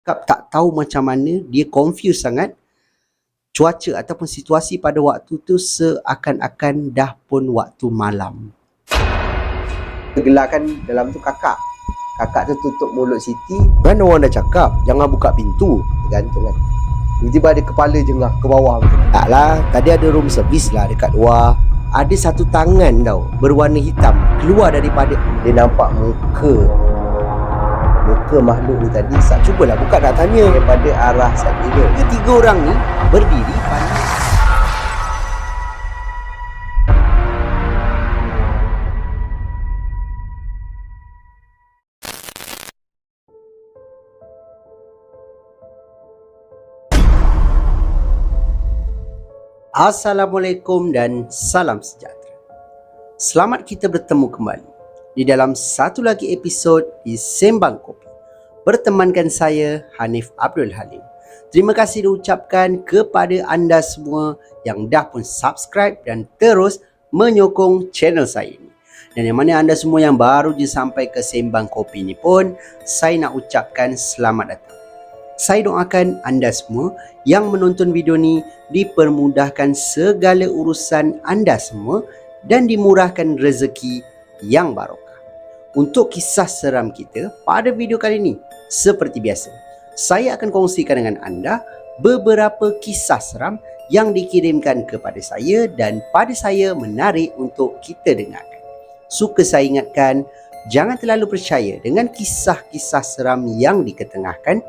Kak tak tahu macam mana, dia confuse sangat. Cuaca ataupun situasi pada waktu tu seakan-akan dah pun waktu malam. Gelarkan dalam tu kakak. Kakak tu tutup mulut Siti. Kan orang dah cakap, jangan buka pintu. Tergantung kan. Tiba-tiba ada kepala jengah ke bawah macam tu. Taklah, tadi ada room service lah dekat luar. Ada satu tangan tau, berwarna hitam, keluar daripada. Dia nampak muka makhluk ni tadi. Cubalah buka nak tanya daripada arah saya. Ketiga orang ni berdiri pada Assalamualaikum dan salam sejahtera. Selamat kita bertemu kembali di dalam satu lagi episod di Sembang Kopi. Bertemankan saya, Hanif Abdul Halim. Terima kasih diucapkan kepada anda semua yang dah pun subscribe dan terus menyokong channel saya ini. Dan yang mana anda semua yang baru je sampai ke Sembang Kopi ni pun, saya nak ucapkan selamat datang. Saya doakan anda semua yang menonton video ni dipermudahkan segala urusan anda semua dan dimurahkan rezeki yang barokah. Untuk kisah seram kita pada video kali ini, seperti biasa, saya akan kongsikan dengan anda beberapa kisah seram yang dikirimkan kepada saya dan pada saya menarik untuk kita dengarkan. Suka saya ingatkan, jangan terlalu percaya dengan kisah-kisah seram yang diketengahkan.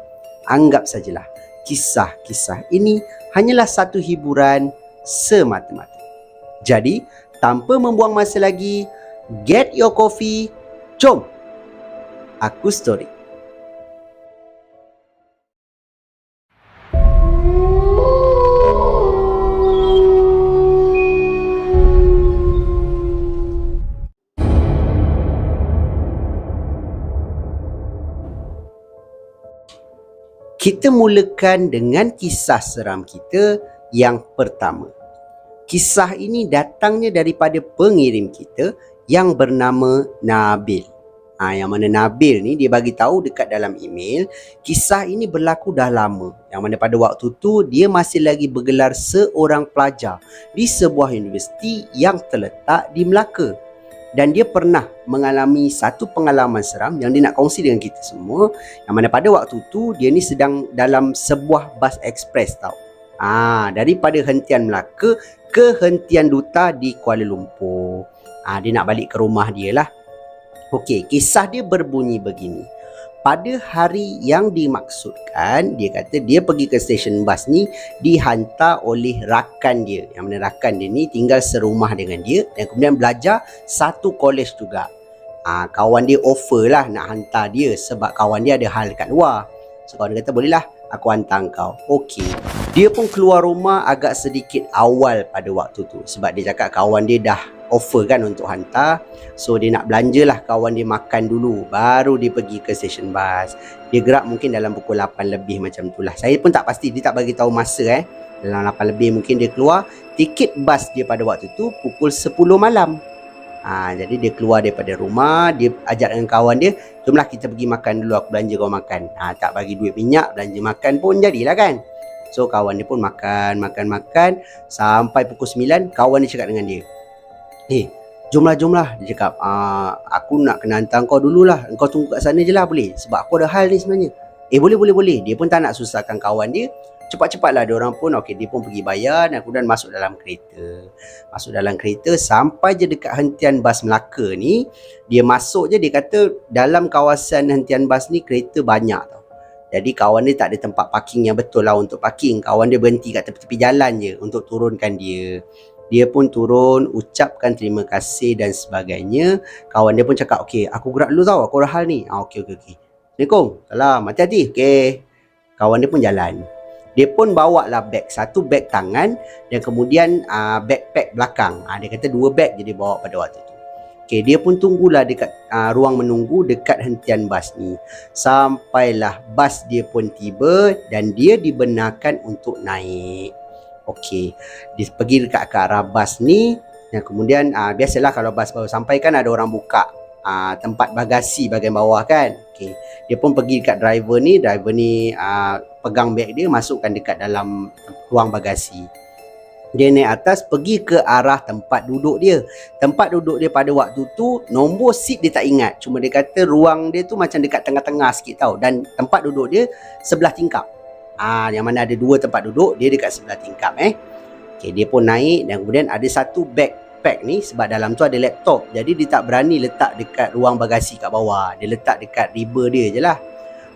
Anggap sajalah kisah-kisah ini hanyalah satu hiburan semata-mata. Jadi, tanpa membuang masa lagi, get your coffee, jom aku story. Kita mulakan dengan kisah seram kita yang pertama. Kisah ini datangnya daripada pengirim kita yang bernama Nabil. Yang mana Nabil ni dia bagi tahu dekat dalam email, kisah ini berlaku dah lama. Yang mana pada waktu tu dia masih lagi bergelar seorang pelajar di sebuah universiti yang terletak di Melaka. Dan dia pernah mengalami satu pengalaman seram yang dia nak kongsi dengan kita semua. Yang mana pada waktu tu dia ni sedang dalam sebuah bas ekspres tau. Daripada hentian Melaka ke hentian Duta di Kuala Lumpur. Dia nak balik ke rumah dia lah. Okey, kisah dia berbunyi begini. Pada hari yang dimaksudkan, dia kata dia pergi ke stesen bas ni dihantar oleh rakan dia. Yang mana rakan dia ni tinggal serumah dengan dia dan kemudian belajar satu college juga. Kawan dia offer lah nak hantar dia sebab kawan dia ada hal dekat luar. So kawan dia kata, bolehlah aku hantar kau. Okey. Dia pun keluar rumah agak sedikit awal pada waktu tu sebab dia cakap kawan dia dah offer kan untuk hantar. So dia nak belanjalah kawan dia makan dulu, baru dia pergi ke stesen bas. Dia gerak mungkin dalam pukul 8 lebih macam tu lah. Saya pun tak pasti, dia tak bagi tahu masa Dalam 8 lebih mungkin dia keluar. Tiket bas dia pada waktu tu pukul 10 malam. Jadi dia keluar daripada rumah, dia ajak dengan kawan dia, jomlah kita pergi makan dulu, aku belanja kau makan. Tak bagi duit minyak, belanja makan pun jadilah kan. So kawan dia pun makan sampai pukul 9, kawan dia cakap dengan dia, jomlah. Dia cakap, aku nak kena hantar kau dululah. Engkau tunggu kat sana je lah boleh? Sebab aku ada hal ni sebenarnya. Boleh. Dia pun tak nak susahkan kawan dia. Cepat-cepatlah dia orang pun. Okey, dia pun pergi bayar dan kemudian masuk dalam kereta. Sampai je dekat hentian bas Melaka ni. Dia masuk je, dia kata dalam kawasan hentian bas ni kereta banyak tau. Jadi kawan dia tak ada tempat parking yang betul lah untuk parking. Kawan dia berhenti kat tepi-tepi jalan je untuk turunkan dia. Dia pun turun, ucapkan terima kasih dan sebagainya. Kawan dia pun cakap, okey, aku gerak dulu tau, aku ada hal ni. Okey. Assalamualaikum. Salam, hati-hati. Okey. Kawan dia pun jalan. Dia pun bawa lah beg, satu beg tangan dan kemudian backpack belakang. Dia kata 2 beg je dia bawa pada waktu tu. Okey, dia pun tunggulah dekat ruang menunggu dekat hentian bas ni. Sampailah bas dia pun tiba dan dia dibenarkan untuk naik. Okey, dia pergi dekat ke arah bas ni dan kemudian biasalah kalau bas baru sampai kan ada orang buka tempat bagasi bahagian bawah kan. Okey, dia pun pergi dekat driver ni pegang beg dia, masukkan dekat dalam ruang bagasi. Dia naik atas pergi ke arah tempat duduk dia. Tempat duduk dia pada waktu tu, nombor seat dia tak ingat. Cuma dia kata ruang dia tu macam dekat tengah-tengah sikit tau. Dan tempat duduk dia sebelah tingkap. Yang mana ada 2 tempat duduk, dia dekat sebelah tingkap Okay, dia pun naik dan kemudian ada satu backpack ni, sebab dalam tu ada laptop. Jadi dia tak berani letak dekat ruang bagasi kat bawah. Dia letak dekat riba dia je lah.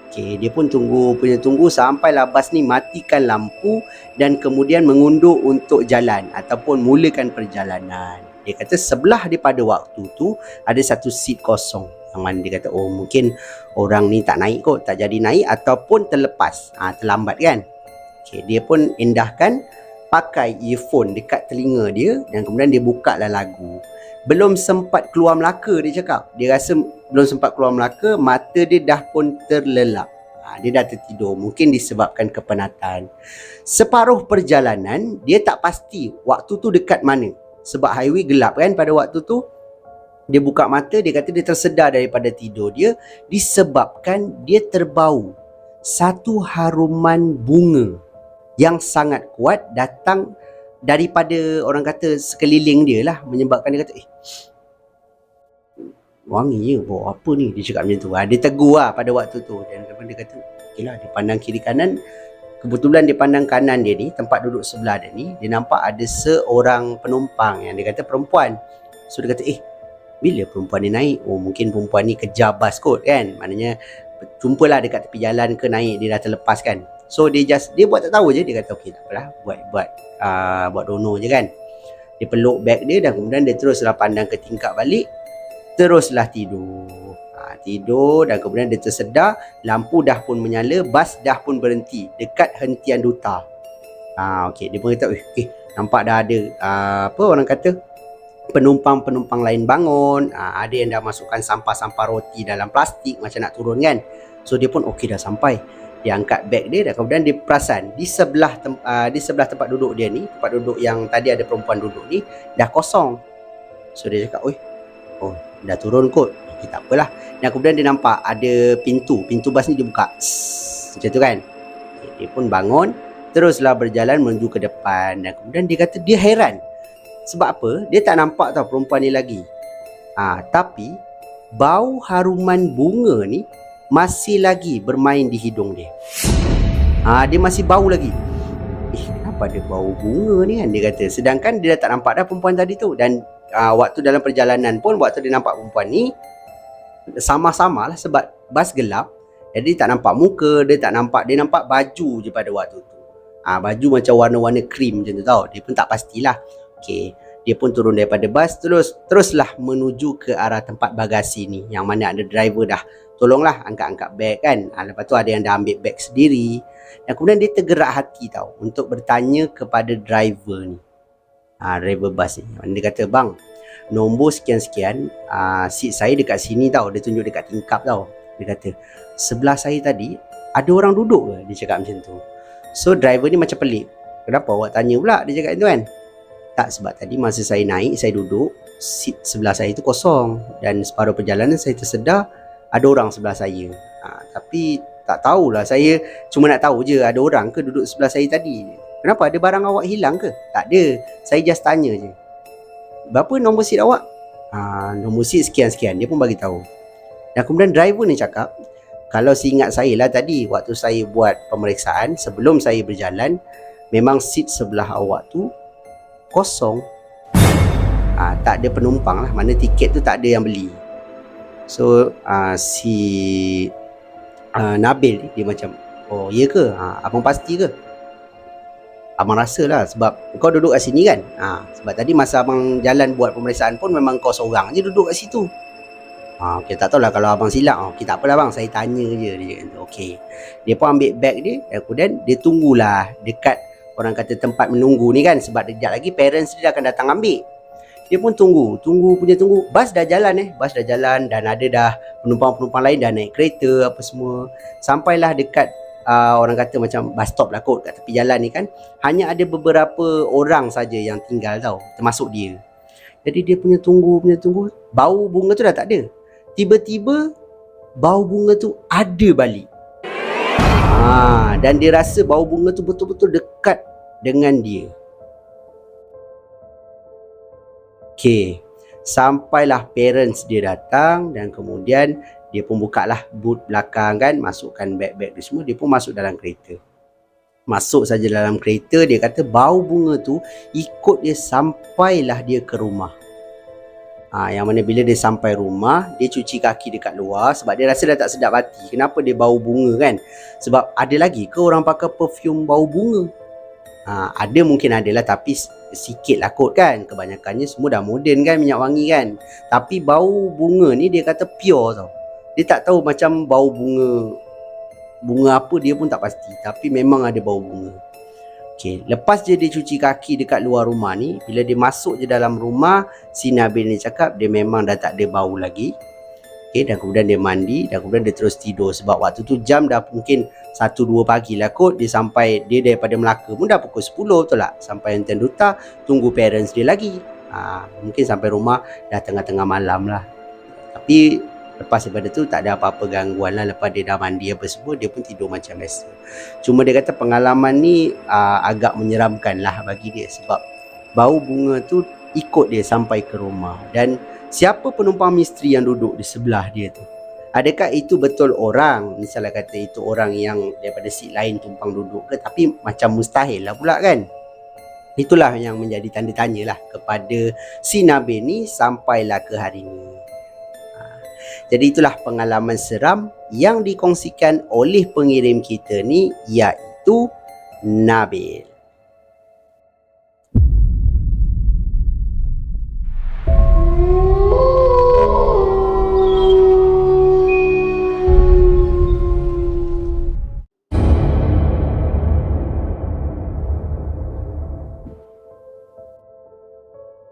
Okay, dia pun tunggu sampailah bas ni matikan lampu dan kemudian mengundur untuk jalan ataupun mulakan perjalanan. Dia kata sebelah daripada waktu tu ada satu seat kosong. Yang mana dia kata mungkin orang ni tak naik kot, tak jadi naik ataupun terlepas, terlambat kan. Okay, dia pun endahkan pakai earphone dekat telinga dia dan kemudian dia buka lah lagu. Belum sempat keluar Melaka, dia cakap. Dia rasa belum sempat keluar Melaka, mata dia dah pun terlelap. Dia dah tertidur, mungkin disebabkan kepenatan. Separuh perjalanan, dia tak pasti waktu tu dekat mana. Sebab highway gelap kan pada waktu tu. Dia buka mata, dia kata dia tersedar daripada tidur dia disebabkan dia terbau satu haruman bunga yang sangat kuat datang daripada orang kata sekeliling dia lah, menyebabkan dia kata wangi je, bau apa ni, dia cakap macam tu. Dia tegur lah pada waktu tu dan dia kata okey lah, dia pandang kiri kanan. Kebetulan dia pandang kanan dia ni, tempat duduk sebelah dia ni, dia nampak ada seorang penumpang yang dia kata perempuan. So dia kata bila perempuan ni naik? Mungkin perempuan ni kejar bas kot kan, maknanya jumpalah dekat tepi jalan ke naik, dia dah terlepas kan. So dia buat tak tahu je, dia kata okey tak apalah, buat dono je kan. Dia peluk beg dia dan kemudian dia teruslah pandang ke tingkap balik, teruslah tidur. Tidur dan kemudian dia tersedar lampu dah pun menyala, bas dah pun berhenti dekat hentian duta. Okey, dia pun kata nampak dah ada orang kata penumpang lain bangun, ada yang dah masukkan sampah-sampah roti dalam plastik macam nak turun kan. So dia pun okey dah sampai. Dia angkat beg dia dan kemudian dia perasan di sebelah tempat duduk dia ni, tempat duduk yang tadi ada perempuan duduk ni dah kosong. So dia cakap, dah turun kot. Okay, tak apalah. Dan kemudian dia nampak ada pintu bas ni dibuka. Macam tu kan. Okay, dia pun bangun, teruslah berjalan menuju ke depan dan kemudian dia kata dia heran. Sebab apa? Dia tak nampak tau perempuan ni lagi. Tapi bau haruman bunga ni masih lagi bermain di hidung dia. Dia masih bau lagi. Kenapa ada bau bunga ni kan, dia kata. Sedangkan dia dah tak nampak dah perempuan tadi tu. Dan waktu dalam perjalanan pun, waktu dia nampak perempuan ni, sama-sama lah sebab bas gelap. Jadi dia tak nampak muka, dia nampak baju je pada waktu tu. Baju macam warna-warna krim macam tu tau. Dia pun tak pastilah. Okay, dia pun turun daripada bas, teruslah menuju ke arah tempat bagasi ni, yang mana ada driver dah tolonglah angkat-angkat beg kan. Lepas tu ada yang dah ambil beg sendiri. Dan kemudian dia tergerak hati tau untuk bertanya kepada driver ni, driver bas ni. Dia kata, bang, nombor sekian-sekian, seat saya dekat sini tau. Dia tunjuk dekat tingkap tau. Dia kata, sebelah saya tadi ada orang duduk ke? Dia cakap macam tu. So driver ni macam pelik. Kenapa awak tanya pula? Dia cakap itu kan. Tak, sebab tadi masa saya naik, saya duduk, seat sebelah saya tu kosong. Dan separuh perjalanan saya tersedar ada orang sebelah saya. Tapi tak tahulah, saya cuma nak tahu je ada orang ke duduk sebelah saya tadi. Kenapa, ada barang awak hilang ke? Tak ada, saya just tanya je. Berapa nombor seat awak? Nombor seat sekian-sekian. Dia pun bagi tahu. Dan kemudian driver ni cakap, kalau seingat saya lah tadi, waktu saya buat pemeriksaan sebelum saya berjalan, memang seat sebelah awak tu kosong. Tak ada penumpang lah, mana tiket tu tak ada yang beli. So si Nabil ni dia macam, oh ya ke? Abang pasti ke? Abang rasa lah sebab kau duduk kat sini kan. Sebab tadi masa abang jalan buat pemeriksaan pun memang kau seorang je duduk kat situ. Okay, tak tahulah kalau abang silap. Okay, tak apalah bang, saya tanya je. Dia kata, okay. Dia pun ambil beg dia dan kemudian dia tunggulah dekat orang kata tempat menunggu ni kan. Sebab kejap lagi parents dia akan datang ambil. Dia pun tunggu. Bas dah jalan Bas dah jalan dan ada dah penumpang-penumpang lain dah naik kereta apa semua. Sampailah dekat orang kata macam bus stop lah kot kat tepi jalan ni kan. Hanya ada beberapa orang saja yang tinggal tau, termasuk dia. Jadi dia punya tunggu. Bau bunga tu dah tak ada. tiba-tiba bau bunga tu ada balik. Dan dia rasa bau bunga tu betul-betul dekat dengan dia. Okey, sampailah parents dia datang dan kemudian dia pun buka lah boot belakang kan, masukkan beg-beg dia semua, dia pun masuk dalam kereta. Masuk saja dalam kereta, dia kata bau bunga tu ikut dia sampailah dia ke rumah. Yang mana bila dia sampai rumah, dia cuci kaki dekat luar sebab dia rasa dah tak sedap hati. Kenapa dia bau bunga kan? Sebab ada lagi ke orang pakai perfume bau bunga? Ada mungkin adalah, tapi sikit lah kot kan. Kebanyakannya semua dah moden kan, minyak wangi kan. Tapi bau bunga ni dia kata pure tau. Dia tak tahu macam bau bunga apa dia pun tak pasti, tapi memang ada bau bunga. Okey, lepas je dia cuci kaki dekat luar rumah ni, bila dia masuk je dalam rumah, si Nabil ni cakap dia memang dah tak ada bau lagi. Okey, dan kemudian dia mandi dan kemudian dia terus tidur sebab waktu tu jam dah mungkin 1-2 pagi lah kot. Dia sampai, dia daripada Melaka pun dah pukul 10 betul tak? Sampai Enten Duta, tunggu parents dia lagi. Mungkin sampai rumah dah tengah-tengah malam lah. Tapi lepas daripada tu tak ada apa-apa gangguan lah. Lepas dia dah mandi apa semua, dia pun tidur macam biasa. Cuma dia kata pengalaman ni agak menyeramkan lah bagi dia sebab bau bunga tu ikut dia sampai ke rumah. Dan siapa penumpang misteri yang duduk di sebelah dia tu? Adakah itu betul orang? Misalnya kata itu orang yang daripada seat lain tumpang duduk ke? Tapi macam mustahil lah pula kan? Itulah yang menjadi tanda tanya lah kepada si Nabil ni sampailah ke hari ni. Jadi itulah pengalaman seram yang dikongsikan oleh pengirim kita ni, iaitu Nabil.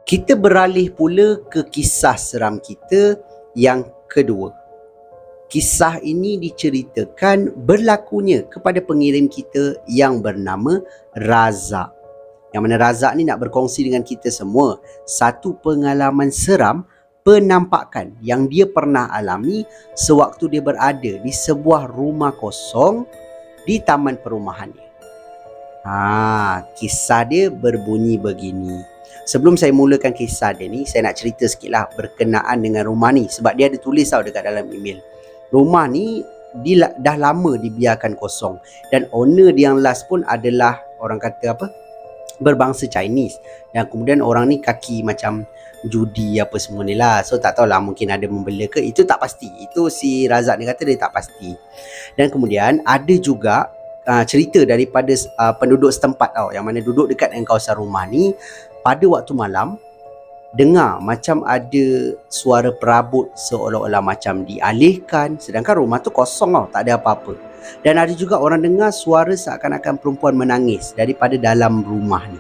Kita beralih pula ke kisah seram kita yang kedua. Kisah ini diceritakan berlakunya kepada pengirim kita yang bernama Razak. Yang mana Razak ni nak berkongsi dengan kita semua satu pengalaman seram penampakan yang dia pernah alami sewaktu dia berada di sebuah rumah kosong di taman perumahannya. Kisah dia berbunyi begini. Sebelum saya mulakan kisah dia ni, saya nak cerita sikit lah berkenaan dengan rumah ni. Sebab dia ada tulis tau dekat dalam email. Rumah ni dia dah lama dibiarkan kosong. Dan owner dia yang last pun adalah orang kata apa, berbangsa Chinese. Dan kemudian orang ni kaki macam judi apa semua ni lah. So tak tahulah, mungkin ada membela ke, itu tak pasti. Itu si Razak ni kata dia tak pasti. Dan kemudian ada juga cerita daripada penduduk setempat tau, yang mana duduk dekat dengan kawasan rumah ni. Pada waktu malam, dengar macam ada suara perabot seolah-olah macam dialihkan, sedangkan rumah tu kosong tau, tak ada apa-apa. Dan ada juga orang dengar suara seakan-akan perempuan menangis daripada dalam rumah ni.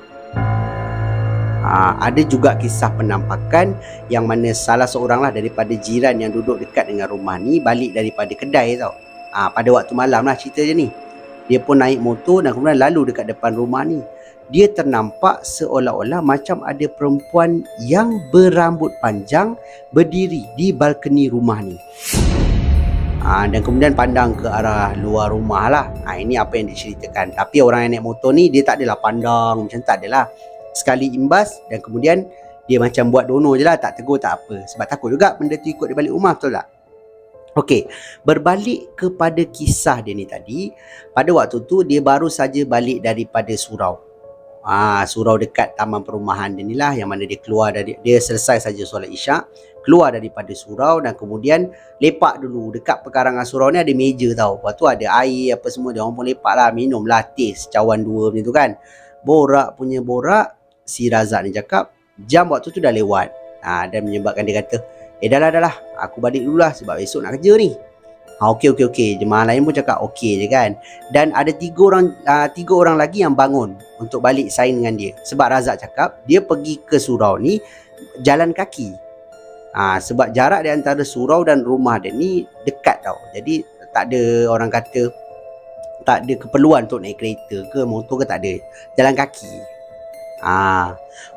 Ada juga kisah penampakan yang mana salah seorang lah daripada jiran yang duduk dekat dengan rumah ni balik daripada kedai tau. Pada waktu malam lah cerita je ni. Dia pun naik motor dan kemudian lalu dekat depan rumah ni. Dia ternampak seolah-olah macam ada perempuan yang berambut panjang berdiri di balkoni rumah ni. Dan kemudian pandang ke arah luar rumah lah. Ini apa yang diceritakan. Tapi orang yang naik motor ni dia tak adalah pandang macam, tak adalah. Sekali imbas dan kemudian dia macam buat dono je lah, tak tegur tak apa. Sebab takut juga benda tu ikut dia balik rumah, betul tak? Okey, berbalik kepada kisah dia ni tadi. Pada waktu tu dia baru saja balik daripada surau. Surau dekat taman perumahan dia ni lah, yang mana dia keluar dari, dia selesai saja solat isyak, keluar daripada surau dan kemudian lepak dulu dekat pekarangan surau ni. Ada meja tau, lepas tu ada air apa semua, dia orang pun lepak lah, minum lah teh secawan 2 macam tu kan. Borak punya borak, si Razak ni cakap jam waktu tu dah lewat. Dan menyebabkan dia kata, dah lah, aku balik dulu lah sebab esok nak kerja ni. Okey. Jemaah lain pun cakap okey je kan. Dan ada 3 orang lagi yang bangun untuk balik sign dengan dia. Sebab Razak cakap dia pergi ke surau ni jalan kaki. Sebab jarak di antara surau dan rumah dia ni dekat tau. Jadi tak ada, orang kata tak ada keperluan untuk naik kereta ke motor ke, tak ada. Jalan kaki.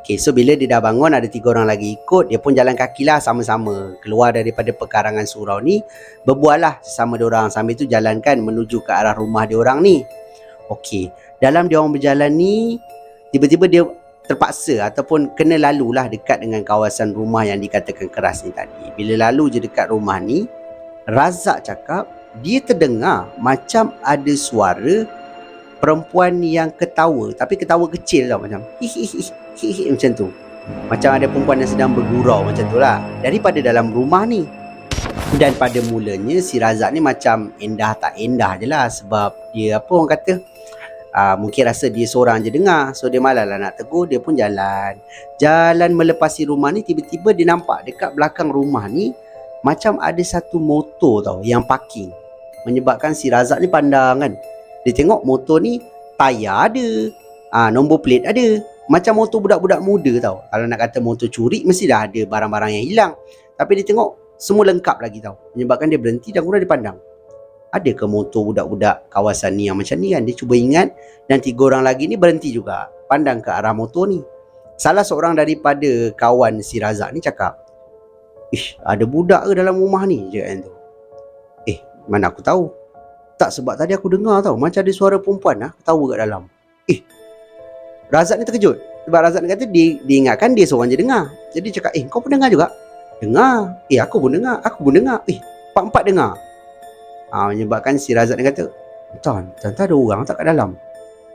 Okay, so bila dia dah bangun, ada 3 orang lagi ikut. Dia pun jalan kaki lah sama-sama. Keluar daripada pekarangan surau ni, berbual lah sama diorang. Sambil tu jalankan menuju ke arah rumah diorang ni. Okay, dalam diorang berjalan ni, tiba-tiba dia terpaksa ataupun kena lalulah dekat dengan kawasan rumah yang dikatakan keras ni tadi. Bila lalu je dekat rumah ni, Razak cakap dia terdengar macam ada suara perempuan yang ketawa, tapi ketawa kecil tau, macam hihihi macam tu. Macam ada perempuan yang sedang bergurau macam tu lah daripada dalam rumah ni. Dan pada mulanya si Razak ni macam endah tak endah je lah, sebab dia apa orang kata, mungkin rasa dia seorang je dengar. So dia malas lah nak tegur. Dia pun jalan melepasi rumah ni. Tiba-tiba dia nampak dekat belakang rumah ni macam ada satu motor tau yang parking. Menyebabkan si Razak ni pandang kan. Dia tengok motor ni tayar ada, nombor plate ada. Macam motor budak-budak muda tau. Kalau nak kata motor curi, mesti dah ada barang-barang yang hilang. Tapi dia tengok semua lengkap lagi tau. Menyebabkan dia berhenti dan kemudian dia pandang, ada ke motor budak-budak kawasan ni yang macam ni kan. Dia cuba ingat. Dan 3 orang lagi ni berhenti juga, pandang ke arah motor ni. Salah seorang daripada kawan si Razak ni cakap, ada budak ke dalam rumah ni je kan tu. Mana aku tahu. Tak, sebab tadi aku dengar tau, macam ada suara perempuan ketawa kat dalam. Razak ni terkejut. Sebab Razak ni kata dia ingatkan dia seorang je dengar. Jadi dia cakap, kau pun dengar juga? Dengar. Aku pun dengar. Empat-empat dengar. Menyebabkan si Razak ni kata, Tuan ada orang tak kat dalam?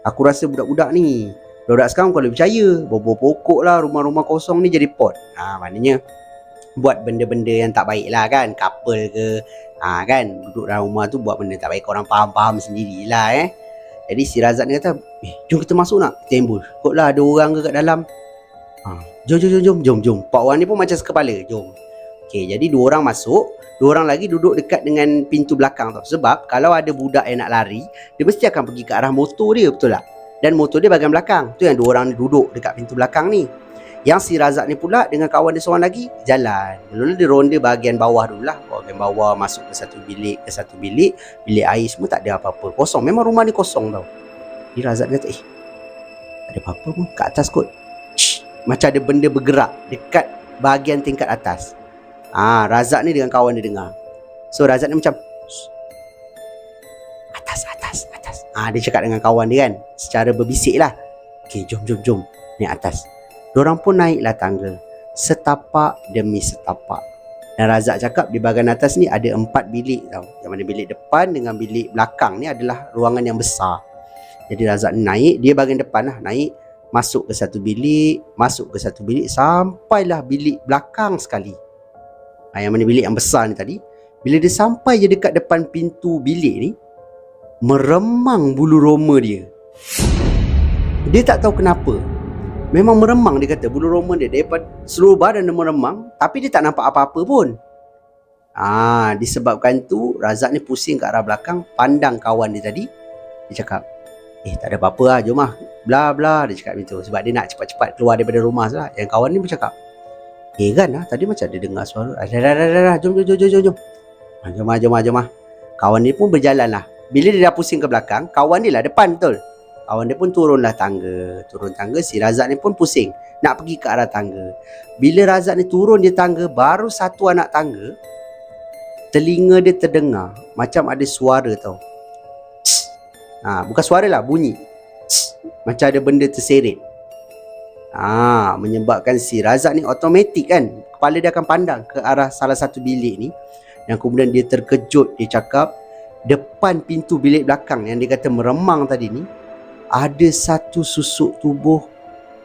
Aku rasa budak-budak ni, budak sekarang kau boleh percaya, bobor pokok lah, rumah-rumah kosong ni jadi pot. Maknanya buat benda-benda yang tak baik lah kan. Couple ke, kan, duduk dalam rumah tu buat benda tak baik. Korang faham-faham sendirilah. Jadi si Razak ni kata, jom kita masuk nak, kita ambush. Kot lah ada orang ke kat dalam. Jom. 4 orang ni pun macam sekepala, jom. Okay, jadi 2 orang masuk, 2 orang lagi duduk dekat dengan pintu belakang tau. Sebab kalau ada budak yang nak lari, dia mesti akan pergi ke arah motor dia, betul tak? Dan motor dia bahagian belakang. Tu yang 2 orang ni duduk dekat pintu belakang ni. Yang si Razak ni pula dengan kawan dia seorang lagi jalan. Mula-mula dia ronda bahagian bawah dululah. Bahagian bawah masuk ke satu bilik, bilik air semua tak ada apa-apa. Kosong. Memang rumah ni kosong tau. Jadi Razak kata, ada apa-apa pun kat atas kot. Macam ada benda bergerak dekat bahagian tingkat atas. Razak ni dengan kawan dia dengar. So Razak ni macam, atas. Dia cakap dengan kawan dia kan, secara berbisik lah. Okay, jom. Ni atas. Diorang pun naiklah tangga, setapak demi setapak. Dan Razak cakap di bahagian atas ni ada 4 bilik tau. Yang mana bilik depan dengan bilik belakang ni adalah ruangan yang besar. Jadi Razak ni naik, dia bahagian depan lah, naik, masuk ke satu bilik, sampailah bilik belakang sekali. Yang mana bilik yang besar ni tadi. Bila dia sampai je dekat depan pintu bilik ni, meremang bulu roma dia. Dia tak tahu kenapa. Memang meremang, dia kata bulu roma dia daripada seluruh badan dia meremang, tapi dia tak nampak apa-apa pun. Disebabkan tu Razak ni pusing ke arah belakang, pandang kawan dia tadi. Dia cakap, tak ada apa-apa lah, jom lah, bla bla. Dia cakap macam tu sebab dia nak cepat-cepat keluar daripada rumah lah. Yang kawan ni pun cakap, kan tadi macam ada dengar suara. Dah, jom. Jom. Kawan dia pun berjalan lah. Bila dia dah pusing ke belakang, kawan dia lah depan betul. Kawan dia pun turun tangga. Si Razak ni pun pusing nak pergi ke arah tangga. Bila Razak ni turun di tangga, baru satu anak tangga, telinga dia terdengar macam ada suara tau. Bukan suara lah, bunyi. Macam ada benda terseret. Menyebabkan si Razak ni automatik kan, kepala dia akan pandang ke arah salah satu bilik ni. Dan kemudian dia terkejut. Dia cakap depan pintu bilik belakang yang dia kata meremang tadi ni, ada satu susuk tubuh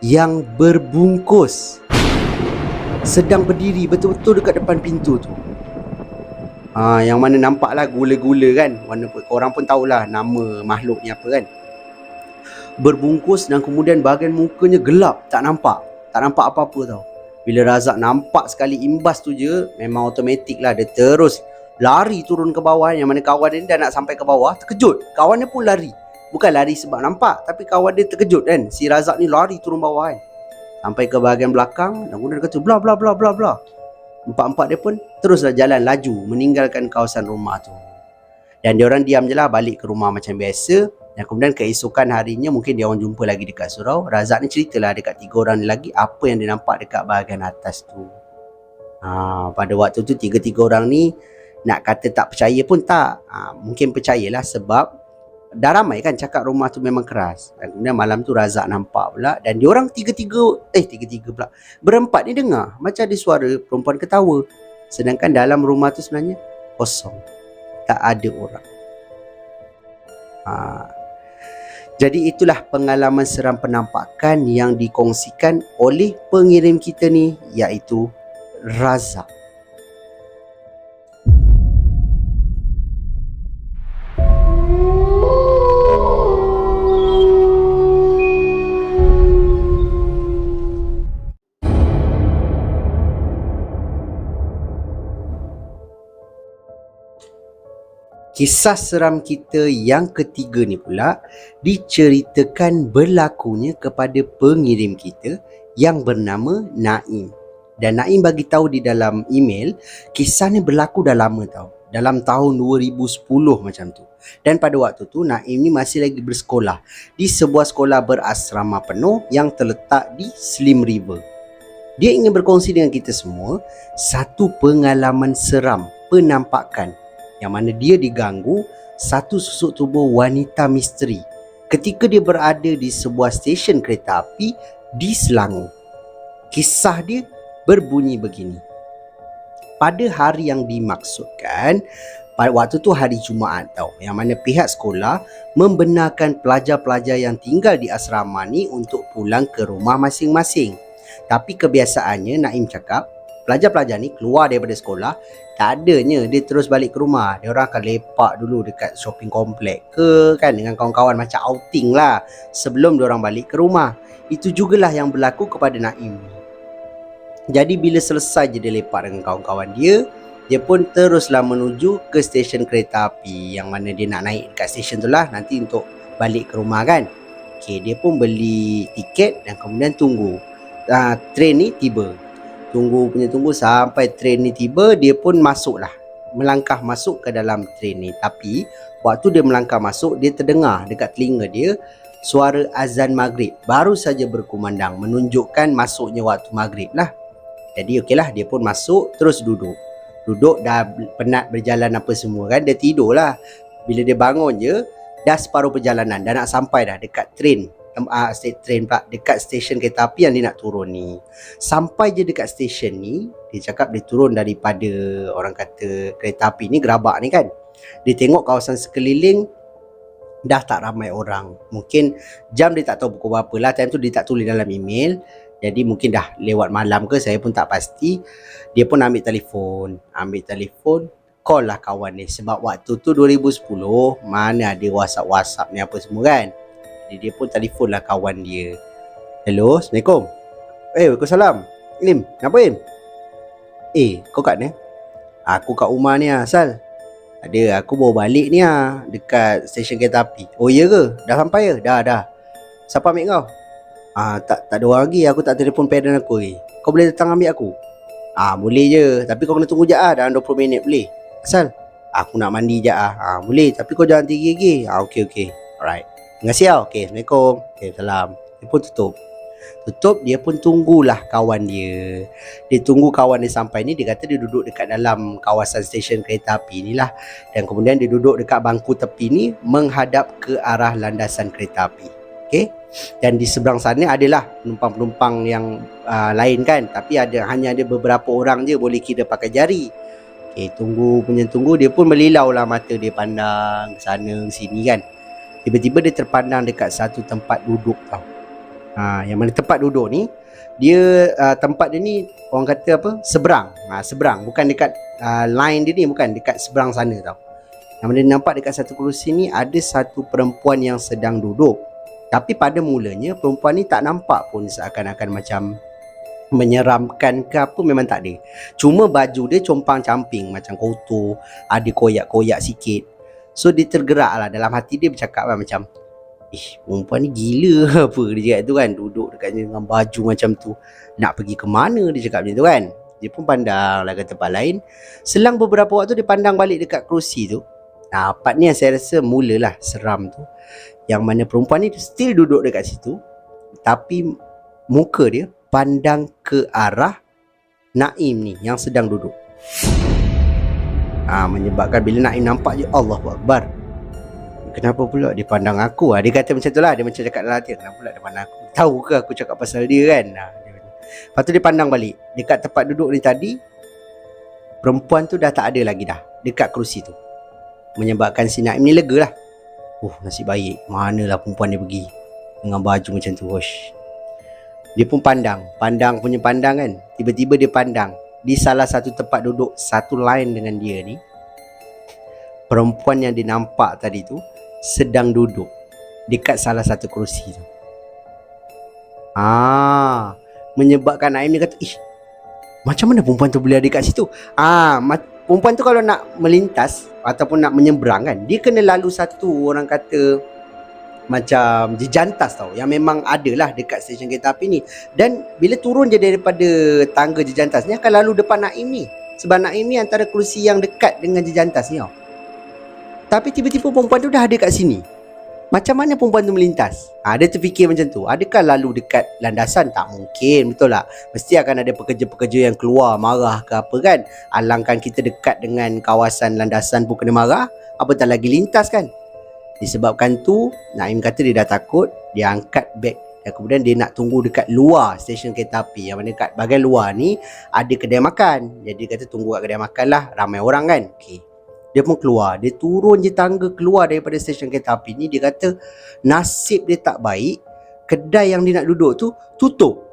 yang berbungkus sedang berdiri betul-betul dekat depan pintu tu. Yang mana nampaklah gula-gula kan. Korang pun tahulah nama makhluk ni apa kan. Berbungkus dan kemudian bahagian mukanya gelap, tak nampak apa-apa tau. Bila Razak nampak sekali imbas tu je, memang automatik lah, dia terus lari turun ke bawah. Yang mana kawan dia dah nak sampai ke bawah, terkejut. Kawan dia pun lari. Bukan lari sebab nampak, tapi kawan dia terkejut kan. Si Razak ni lari turun bawah kan, sampai ke bahagian belakang. Dan kemudian dia kata bla bla bla bla bla. Empat-empat dia pun teruslah jalan laju meninggalkan kawasan rumah tu. Dan diorang diam je lah, balik ke rumah macam biasa. Dan kemudian keesokan harinya mungkin dia orang jumpa lagi dekat surau. Razak ni ceritalah dekat 3 orang ni lagi apa yang dia nampak dekat bahagian atas tu. Pada waktu tu 3 orang ni nak kata tak percaya pun tak. Mungkin percayalah sebab dah ramai kan cakap rumah tu memang keras. Dan kemudian malam tu Razak nampak pula, dan diorang tiga-tiga pula, berempat ni dengar macam ada suara perempuan ketawa. Sedangkan dalam rumah tu sebenarnya kosong, tak ada orang. Jadi itulah pengalaman seram penampakan yang dikongsikan oleh pengirim kita ni, iaitu Razak. Kisah seram kita yang ketiga ni pula diceritakan berlakunya kepada pengirim kita yang bernama Naim. Dan Naim bagi tahu di dalam email, kisah ni berlaku dah lama tau. Dalam tahun 2010 macam tu. Dan pada waktu tu Naim ni masih lagi bersekolah di sebuah sekolah berasrama penuh yang terletak di Slim River. Dia ingin berkongsi dengan kita semua satu pengalaman seram penampakan yang mana dia diganggu satu susuk tubuh wanita misteri ketika dia berada di sebuah stesen kereta api di Selangor. Kisah dia berbunyi begini. Pada hari yang dimaksudkan, pada waktu tu hari Jumaat tau, yang mana pihak sekolah membenarkan pelajar-pelajar yang tinggal di asrama ni untuk pulang ke rumah masing-masing. Tapi kebiasaannya Naim cakap, pelajar-pelajar ni keluar daripada sekolah, tak adanya dia terus balik ke rumah. Dia orang akan lepak dulu dekat shopping komplek ke kan, dengan kawan-kawan macam outing lah sebelum dia orang balik ke rumah. Itu jugalah yang berlaku kepada Naim. Jadi bila selesai je dia lepak dengan kawan-kawan dia pun teruslah menuju ke stesen kereta api, yang mana dia nak naik dekat stesen tu lah nanti untuk balik ke rumah kan. Okay, dia pun beli tiket dan kemudian tunggu train ni tiba. Tunggu sampai train ni tiba, dia pun melangkah masuk ke dalam train ni. Tapi waktu dia melangkah masuk, dia terdengar dekat telinga dia suara azan maghrib baru saja berkumandang, menunjukkan masuknya waktu maghrib lah. Jadi okeylah, dia pun masuk, terus duduk dah penat berjalan apa semua kan, dia tidur lah. Bila dia bangun je, dah separuh perjalanan, dah nak sampai dah dekat dekat stesen kereta api yang dia nak turun ni. Sampai je dekat stesen ni, dia cakap dia turun daripada, orang kata kereta api ni, gerabak ni kan. Dia tengok kawasan sekeliling dah tak ramai orang. Mungkin jam dia tak tahu pukul berapa lah, time tu dia tak tulis dalam email. Jadi mungkin dah lewat malam ke, saya pun tak pasti. Dia pun ambil telefon, call lah kawan dia. Sebab waktu tu 2010, mana ada WhatsApp ni apa semua kan. Jadi dia pun telefon lah kawan dia. Hello, Assalamualaikum. Waalaikumsalam. Lim, kenapa Im? Kau kat ni? Aku kat rumah ni Sal. Ada, aku baru balik ni dekat stesen kereta api. Oh iya ke? Dah sampai ke? Dah. Siapa ambil kau? Tak ada orang lagi. Aku tak telefon parent aku lagi. Kau boleh datang ambil aku? Boleh je. Tapi kau kena tunggu je dalam 20 minit boleh? Asal? Aku nak mandi je boleh. Tapi kau jangan tinggi lagi. Okay. Alright. Terima kasih Okay, Assalamualaikum. Okay, salam. Dia pun tutup. Dia pun tunggulah kawan dia. Dia tunggu kawan dia sampai ni. Dia kata dia duduk dekat dalam kawasan stesen kereta api ni lah. Dan kemudian dia duduk dekat bangku tepi ni, menghadap ke arah landasan kereta api. Okay. Dan di seberang sana adalah penumpang-penumpang yang lain kan. Tapi hanya ada beberapa orang je boleh kira pakai jari. Okay, tunggu. Dia pun melilau lah mata dia, pandang sana sini kan. Tiba-tiba dia terpandang dekat satu tempat duduk tau. Yang mana tempat duduk ni, dia tempat dia ni orang kata apa, seberang. Seberang, bukan dekat line dia ni, bukan dekat seberang sana tau. Yang mana dia nampak dekat satu kerusi ni ada satu perempuan yang sedang duduk. Tapi pada mulanya perempuan ni tak nampak pun seakan-akan macam menyeramkan ke apa, memang tak ada. Cuma baju dia compang-camping macam kotor, ada koyak-koyak sikit. So dia tergerak lah, dalam hati dia bercakap lah macam, perempuan ni gila apa, dia cakap tu kan, duduk dekat dengan baju macam tu, nak pergi ke mana, dia cakap macam tu kan. Dia pun pandang lah ke tempat lain. Selang beberapa waktu dia pandang balik dekat kerusi tu. Part ni yang saya rasa mulalah seram tu, yang mana perempuan ni still duduk dekat situ, tapi muka dia pandang ke arah Naim ni yang sedang duduk. Menyebabkan bila Naim nampak je, Allahu Akbar, kenapa pula dia pandang aku? Dia kata macam tu lah. Dia macam cakap dalam hati, kenapa pula dia pandang aku? Tahu ke aku cakap pasal dia kan? Lepas tu dia pandang balik. Dekat tempat duduk ni tadi, perempuan tu dah tak ada lagi dah dekat kerusi tu. Menyebabkan si Naim ni lega lah. Nasib baik, manalah perempuan dia pergi dengan baju macam tu. Dia pun pandang punya pandang kan. Tiba-tiba dia pandang di salah satu tempat duduk satu line dengan dia ni, perempuan yang dia nampak tadi tu sedang duduk dekat salah satu kerusi tu. Menyebabkan Naim ni kata, macam mana perempuan tu boleh ada kat situ? Perempuan tu kalau nak melintas ataupun nak menyeberang kan, dia kena lalu satu, orang kata macam jejantas tau, yang memang ada lah dekat stesen kereta api ni. Dan bila turun je daripada tangga jejantas ni, akan lalu depan Naim ni. Sebab Naim ni antara kerusi yang dekat dengan jejantas ni tau. Tapi tiba-tiba perempuan tu dah ada kat sini. Macam mana perempuan tu melintas? Dia terfikir macam tu. Adakah lalu dekat landasan? Tak mungkin, betul tak? Mesti akan ada pekerja-pekerja yang keluar marah ke apa kan. Alangkan kita dekat dengan kawasan landasan pun kena marah, apatah lagi lintas kan. Disebabkan tu, Naim kata dia dah takut. Dia angkat beg dan kemudian dia nak tunggu dekat luar stesen kereta api, yang mana kat bahagian luar ni ada kedai makan. Jadi dia kata tunggu kat kedai makan lah, ramai orang kan. Dia pun keluar. Dia turun je tangga keluar daripada stesen kereta api ni. Dia kata nasib dia tak baik, kedai yang dia nak duduk tu tutup,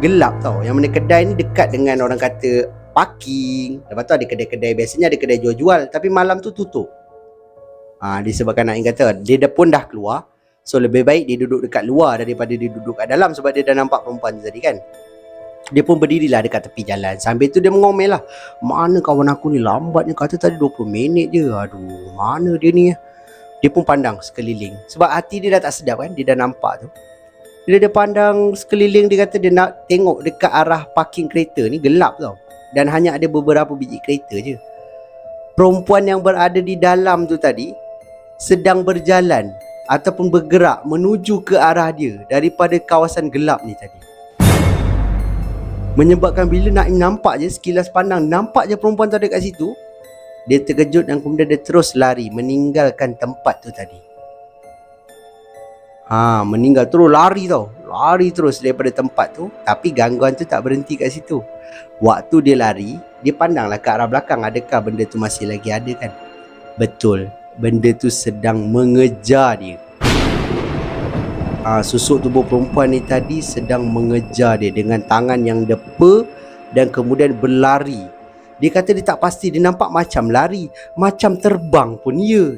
gelap tau. Yang mana kedai ni dekat dengan orang kata parking. Lepas tu ada kedai-kedai, biasanya ada kedai jual-jual, tapi malam tu tutup. Disebabkan Naim kata dia pun dah keluar, so lebih baik dia duduk dekat luar daripada dia duduk kat dalam, sebab dia dah nampak perempuan tadi kan. Dia pun berdirilah dekat tepi jalan. Sambil tu dia mengomel lah, mana kawan aku ni lambatnya, kata tadi 20 minit je. Aduh, mana dia ni? Dia pun pandang sekeliling, sebab hati dia dah tak sedap kan. Dia dah nampak tu. Bila dia pandang sekeliling, dia kata dia nak tengok dekat arah parking kereta ni, gelap tau. Dan hanya ada beberapa biji kereta je. Perempuan yang berada di dalam tu tadi sedang berjalan ataupun bergerak menuju ke arah dia daripada kawasan gelap ni tadi. Menyebabkan bila Naim nampak je, sekilas pandang nampak je perempuan tu ada kat situ, dia terkejut dan kemudian dia terus lari meninggalkan tempat tu tadi. Meninggal terus, lari tau. Lari terus daripada tempat tu. Tapi gangguan tu tak berhenti kat situ. Waktu dia lari, dia pandanglah ke arah belakang, adakah benda tu masih lagi ada kan. Betul, benda tu sedang mengejar dia. Susuk tubuh perempuan ni tadi sedang mengejar dia dengan tangan yang depa dan kemudian berlari. Dia kata dia tak pasti, dia nampak macam lari, macam terbang pun ya.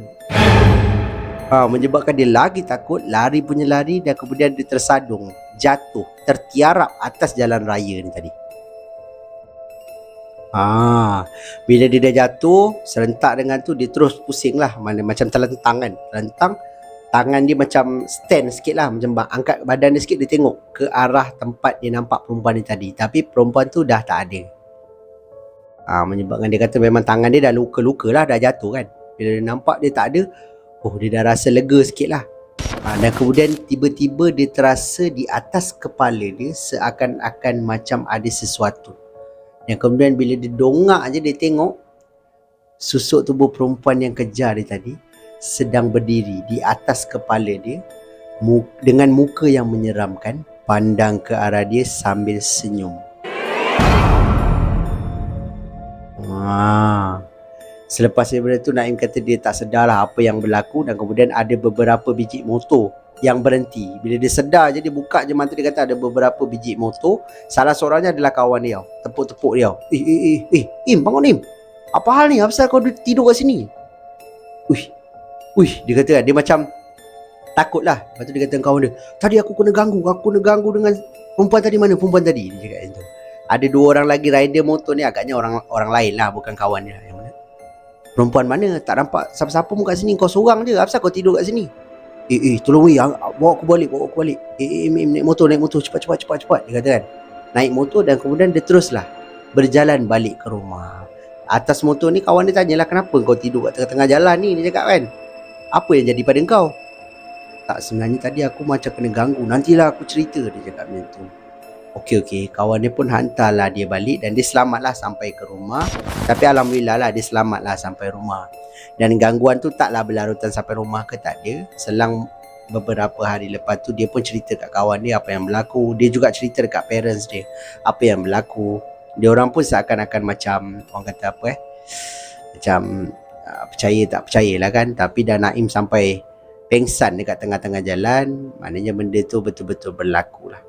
Menyebabkan dia lagi takut, lari punya lari, dan kemudian dia tersadung, jatuh, tertiarap atas jalan raya ni tadi. Bila dia dah jatuh, serentak dengan tu dia terus pusing lah, macam terlentang kan. Terlentang, tangan dia macam stand sikit lah, macam angkat badan dia sikit, dia tengok ke arah tempat dia nampak perempuan ni tadi. Tapi perempuan tu dah tak ada. Menyebabkan dia kata memang tangan dia dah luka-luka lah, dah jatuh kan. Bila dia nampak dia tak ada, dia dah rasa lega sikit lah. Dan kemudian tiba-tiba dia terasa di atas kepala dia seakan-akan macam ada sesuatu. Dan kemudian bila dia dongak je, dia tengok susuk tubuh perempuan yang kejar dia tadi sedang berdiri di atas kepala dia dengan muka yang menyeramkan, pandang ke arah dia sambil senyum. Selepas daripada tu, Naim kata dia tak sedarlah apa yang berlaku, dan kemudian ada beberapa biji motor yang berhenti. Bila dia sedar je, dia buka je mata, dia kata ada beberapa biji motor. Salah seorangnya adalah kawan dia, tepuk-tepuk dia. Im, bangun Im. Apa hal ni? Apa pasal kau tidur kat sini? Dia kata, dia macam takut lah. Lepas tu dia kata kawan dia, tadi aku kena ganggu dengan perempuan tadi. Mana perempuan tadi? Dia cakap macam tu. Ada dua orang lagi rider motor ni, agaknya orang lain lah, bukan kawannya. Yang mana? Perempuan mana? Tak nampak siapa-siapa pun kat sini. Kau seorang je. Apa pasal kau tidur kat sini? Tolong bawa aku balik. Naik motor, cepat. Dia kata kan. Naik motor dan kemudian dia teruslah berjalan balik ke rumah. Atas motor ni kawan dia tanyalah, kenapa kau tidur kat tengah-tengah jalan ni? Dia cakap kan, apa yang jadi pada kau? Tak, sebenarnya tadi aku macam kena ganggu, nantilah aku cerita, dia cakap macam tu. Okey, kawan dia pun hantarlah dia balik dan dia selamatlah sampai ke rumah. Tapi alhamdulillah lah dia selamatlah sampai rumah. Dan gangguan tu taklah berlarutan sampai rumah ke, tak ada. Selang beberapa hari lepas tu dia pun cerita kat kawan dia apa yang berlaku. Dia juga cerita dekat parents dia apa yang berlaku. Dia orang pun seakan-akan macam orang kata apa macam percaya tak percaya lah kan. Tapi dah Naim sampai pengsan dekat tengah-tengah jalan, maknanya benda tu betul-betul berlaku lah.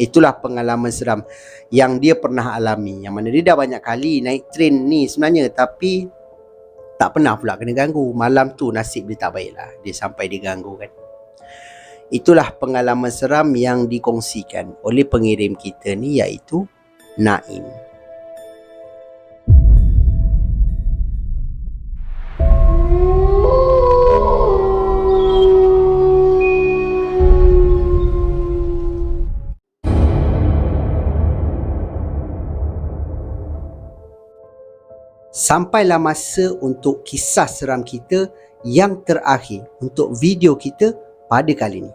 Itulah pengalaman seram yang dia pernah alami. Yang mana dia dah banyak kali naik train ni sebenarnya, tapi tak pernah pula kena ganggu. Malam tu nasib dia tak baik lah, dia sampai diganggu kan. Itulah pengalaman seram yang dikongsikan oleh pengirim kita ni, iaitu Naim. Sampailah masa untuk kisah seram kita yang terakhir untuk video kita pada kali ini.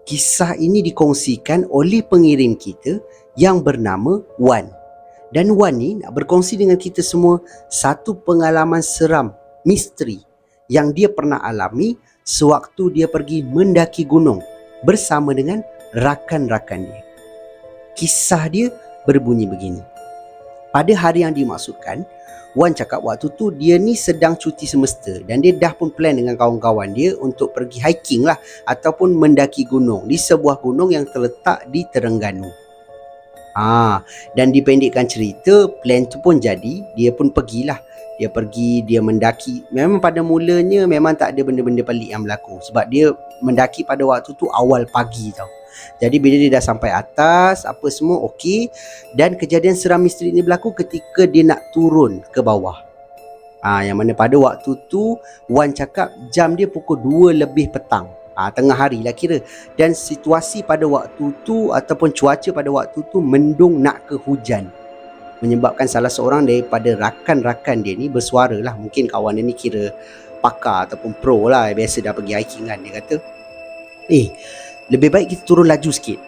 Kisah ini dikongsikan oleh pengirim kita yang bernama Wan. Dan Wan ni nak berkongsi dengan kita semua satu pengalaman seram, misteri yang dia pernah alami sewaktu dia pergi mendaki gunung bersama dengan rakan-rakan dia. Kisah dia berbunyi begini. Pada hari yang dimaksudkan, Wan cakap waktu tu dia ni sedang cuti semesta dan dia dah pun plan dengan kawan-kawan dia untuk pergi hiking lah ataupun mendaki gunung di sebuah gunung yang terletak di Terengganu. Dan dipendekkan cerita, plan tu pun jadi, dia pun pergilah. Dia pergi, dia mendaki. Memang pada mulanya memang tak ada benda-benda pelik yang berlaku sebab dia mendaki pada waktu tu awal pagi tau. Jadi bila dia dah sampai atas, apa semua okey, dan kejadian seram misteri ni berlaku ketika dia nak turun ke bawah. Yang mana pada waktu tu Wan cakap jam dia pukul 2 lebih petang. Tengah hari lah kira. Dan situasi pada waktu tu ataupun cuaca pada waktu tu mendung nak ke hujan. Menyebabkan salah seorang daripada rakan-rakan dia ni bersuara lah. Mungkin kawan dia ni kira pakar ataupun pro lah, biasa dah pergi hiking kan. Dia kata, lebih baik kita turun laju sikit.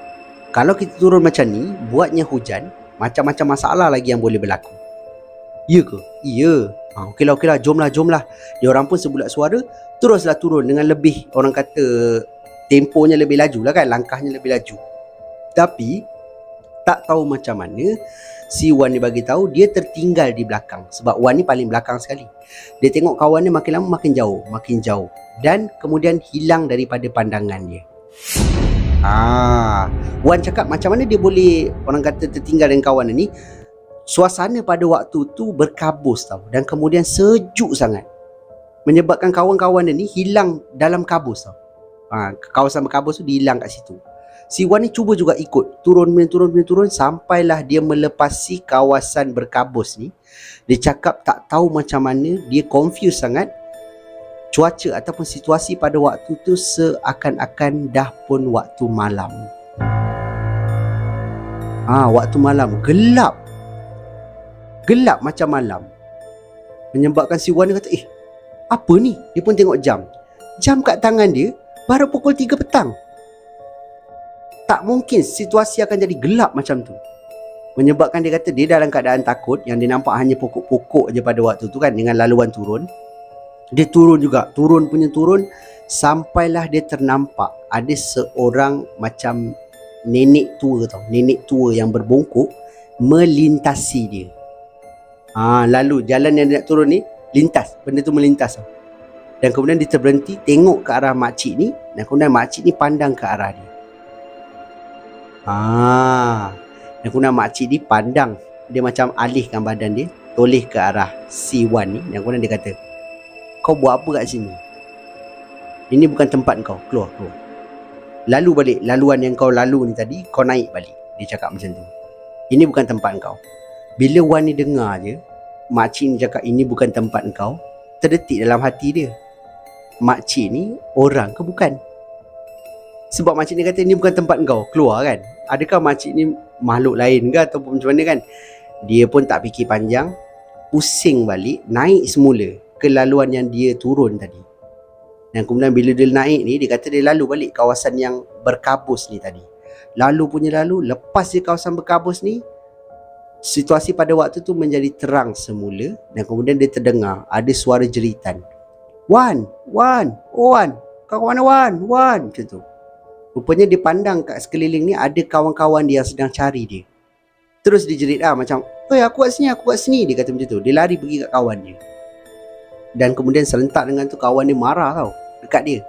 Kalau kita turun macam ni, buatnya hujan, macam-macam masalah lagi yang boleh berlaku. Ya ke? Ya. Okeylah, jomlah. Dia orang pun sebulat suara, teruslah turun dengan lebih, orang kata, temponya lebih laju lah kan, langkahnya lebih laju. Tapi, tak tahu macam mana, si Wan ni bagi tahu dia tertinggal di belakang. Sebab Wan ni paling belakang sekali. Dia tengok kawan dia makin lama makin jauh. Dan kemudian hilang daripada pandangan dia. Wan cakap macam mana dia boleh, orang kata, tertinggal dengan kawan ni. Suasana pada waktu tu berkabus tau, dan kemudian sejuk sangat, menyebabkan kawan-kawan dia ni hilang dalam kabus tau. Kawasan berkabus tu dihilang kat situ. Si Wan ni cuba juga ikut, turun, sampailah dia melepasi kawasan berkabus ni. Dia cakap tak tahu macam mana, dia confused sangat. Cuaca ataupun situasi pada waktu tu seakan-akan dah pun waktu malam. Waktu malam, gelap macam malam. Menyebabkan si Wan kata, apa ni? Dia pun tengok jam kat tangan dia baru pukul 3 petang. Tak mungkin situasi akan jadi gelap macam tu. Menyebabkan dia kata dia dalam keadaan takut. Yang dia nampak hanya pokok-pokok je pada waktu tu kan, dengan laluan turun. Dia turun juga, turun. Sampailah dia ternampak ada seorang macam nenek tua yang berbongkok melintasi dia. Lalu jalan yang dia nak turun ni benda tu melintas. Dan kemudian dia terberhenti, tengok ke arah makcik ni, dan kemudian makcik ni pandang ke arah dia. Dan kemudian makcik ni pandang, dia macam alihkan badan dia, toleh ke arah si Wan ni, dan kemudian dia kata, kau buat apa kat sini? Ini bukan tempat kau, keluar. Lalu balik, laluan yang kau lalu ni tadi, kau naik balik. Dia cakap macam tu. Ini bukan tempat kau. Bila Wan ni dengar je, makcik ni cakap ini bukan tempat kau, terdetik dalam hati dia, makcik ni orang ke bukan? Sebab makcik ni kata ini bukan tempat kau, keluar kan. Adakah makcik ni makhluk lain ke ataupun macam mana kan? Dia pun tak fikir panjang, pusing balik, naik semula ke laluan yang dia turun tadi. Dan kemudian bila dia naik ni, dia kata dia lalu balik kawasan yang berkabus ni tadi. Lepas dia kawasan berkabus ni, situasi pada waktu tu menjadi terang semula. Dan kemudian dia terdengar ada suara jeritan. Wan, kau mana Wan, macam tu. Rupanya dia pandang kat sekeliling ni ada kawan-kawan dia yang sedang cari dia. Terus dia jerit macam, aku kat sini, dia kata macam tu. Dia lari pergi kat kawan dia. Dan kemudian serentak dengan tu kawan dia marah tau dekat dia.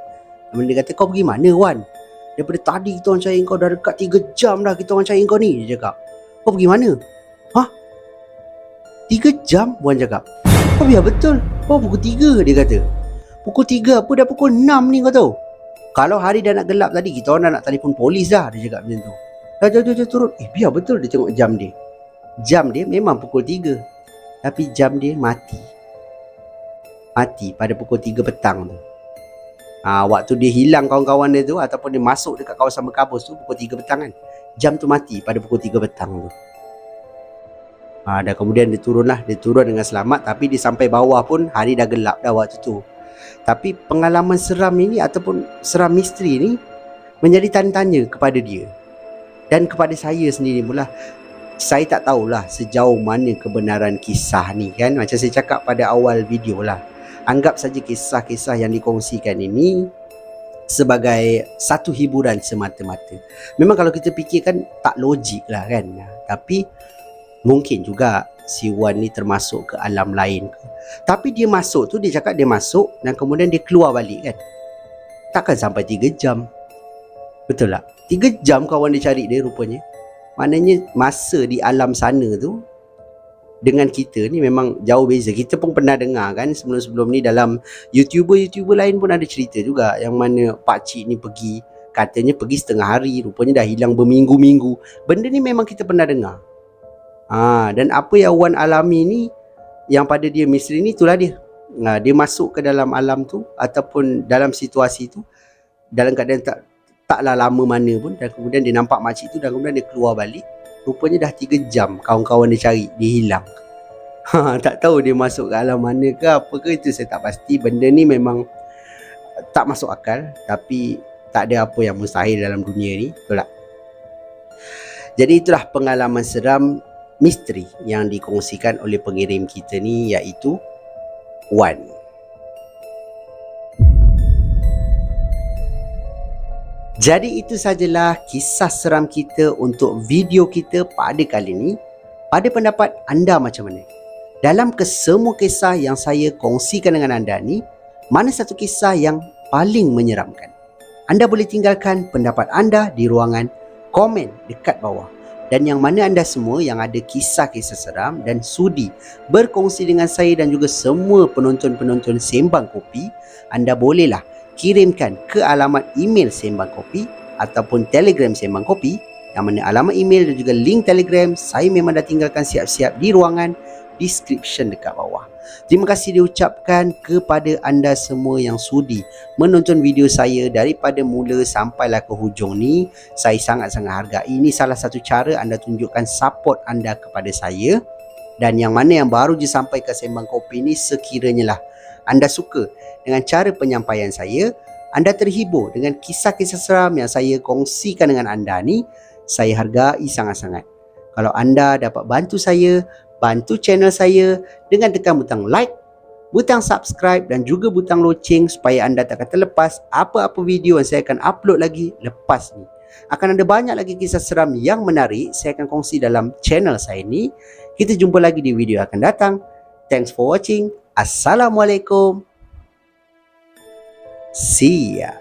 Dan dia kata, kau pergi mana Wan? Daripada tadi kita orang cari kau, dah dekat 3 jam dah kita orang cari kau ni, dia cakap. Kau pergi mana? 3 jam? Wan cakap. Biar betul. Pukul 3, dia kata. Pukul 3 apa, dah pukul 6 ni kau tahu. Kalau hari dah nak gelap tadi, kita orang dah nak telefon polis dah, dia cakap macam tu. Dah turun. Biar betul, dia tengok jam dia. Jam dia memang pukul 3. Tapi jam dia mati pada pukul 3 petang tu. Waktu dia hilang kawan-kawan dia tu, ataupun dia masuk dekat kawasan berkabus tu pukul 3 petang kan. Jam tu mati pada pukul 3 petang tu. Dan kemudian dia turun dengan selamat. Tapi dia sampai bawah pun hari dah gelap dah waktu tu. Tapi pengalaman seram ini ataupun seram misteri ni menjadi tanda tanya kepada dia dan kepada saya sendiri pula. Saya tak tahulah sejauh mana kebenaran kisah ni kan. Macam saya cakap pada awal video lah, anggap saja kisah-kisah yang dikongsikan ini sebagai satu hiburan semata-mata. Memang kalau kita fikirkan tak logik lah kan. Tapi mungkin juga si Wan ni termasuk ke alam lain ke. Tapi dia masuk tu, dia cakap dia masuk dan kemudian dia keluar balik kan. Takkan sampai 3 jam. Betul tak? 3 jam kawan dia cari dia rupanya. Maknanya masa di alam sana tu dengan kita ni memang jauh beza. Kita pun pernah dengar kan sebelum-sebelum ni dalam YouTuber lain pun ada cerita juga yang mana pakcik ni pergi, katanya pergi setengah hari, rupanya dah hilang berminggu-minggu. Benda ni memang kita pernah dengar. Dan apa yang Wan alami ni, yang pada dia misteri ni, itulah dia. Dia masuk ke dalam alam tu ataupun dalam situasi tu dalam keadaan taklah lama mana pun. Dan kemudian dia nampak makcik tu dan kemudian dia keluar balik. Rupanya dah 3 jam kawan-kawan dia cari, dia hilang. Tak tahu dia masuk ke alam mana ke apa ke, itu saya tak pasti. Benda ni memang tak masuk akal. Tapi tak ada apa yang mustahil dalam dunia ni, betul tak? Jadi itulah pengalaman seram misteri yang dikongsikan oleh pengirim kita ni, iaitu Wan. Jadi itu sajalah kisah seram kita untuk video kita pada kali ini. Pada pendapat anda macam mana? Dalam kesemua kisah yang saya kongsikan dengan anda ni, mana satu kisah yang paling menyeramkan? Anda boleh tinggalkan pendapat anda di ruangan komen dekat bawah. Dan yang mana anda semua yang ada kisah-kisah seram dan sudi berkongsi dengan saya dan juga semua penonton-penonton Sembang Kopi, anda bolehlah kirimkan ke alamat email Sembang Kopi ataupun Telegram Sembang Kopi, yang mana alamat email dan juga link Telegram saya memang dah tinggalkan siap-siap di ruangan description dekat bawah. Terima kasih diucapkan kepada anda semua yang sudi menonton video saya daripada mula sampailah ke hujung ni. Saya sangat-sangat hargai. Ini salah satu cara anda tunjukkan support anda kepada saya. Dan yang mana yang baru je sampai ke Sembang Kopi ni, sekiranya lah anda suka dengan cara penyampaian saya, anda terhibur dengan kisah-kisah seram yang saya kongsikan dengan anda ni, saya hargai sangat-sangat. Kalau anda dapat bantu saya, bantu channel saya dengan tekan butang like, butang subscribe dan juga butang loceng supaya anda tak akan terlepas apa-apa video yang saya akan upload lagi lepas ni. Akan ada banyak lagi kisah seram yang menarik saya akan kongsi dalam channel saya ni. Kita jumpa lagi di video akan datang. Thanks for watching. Assalamualaikum. See ya.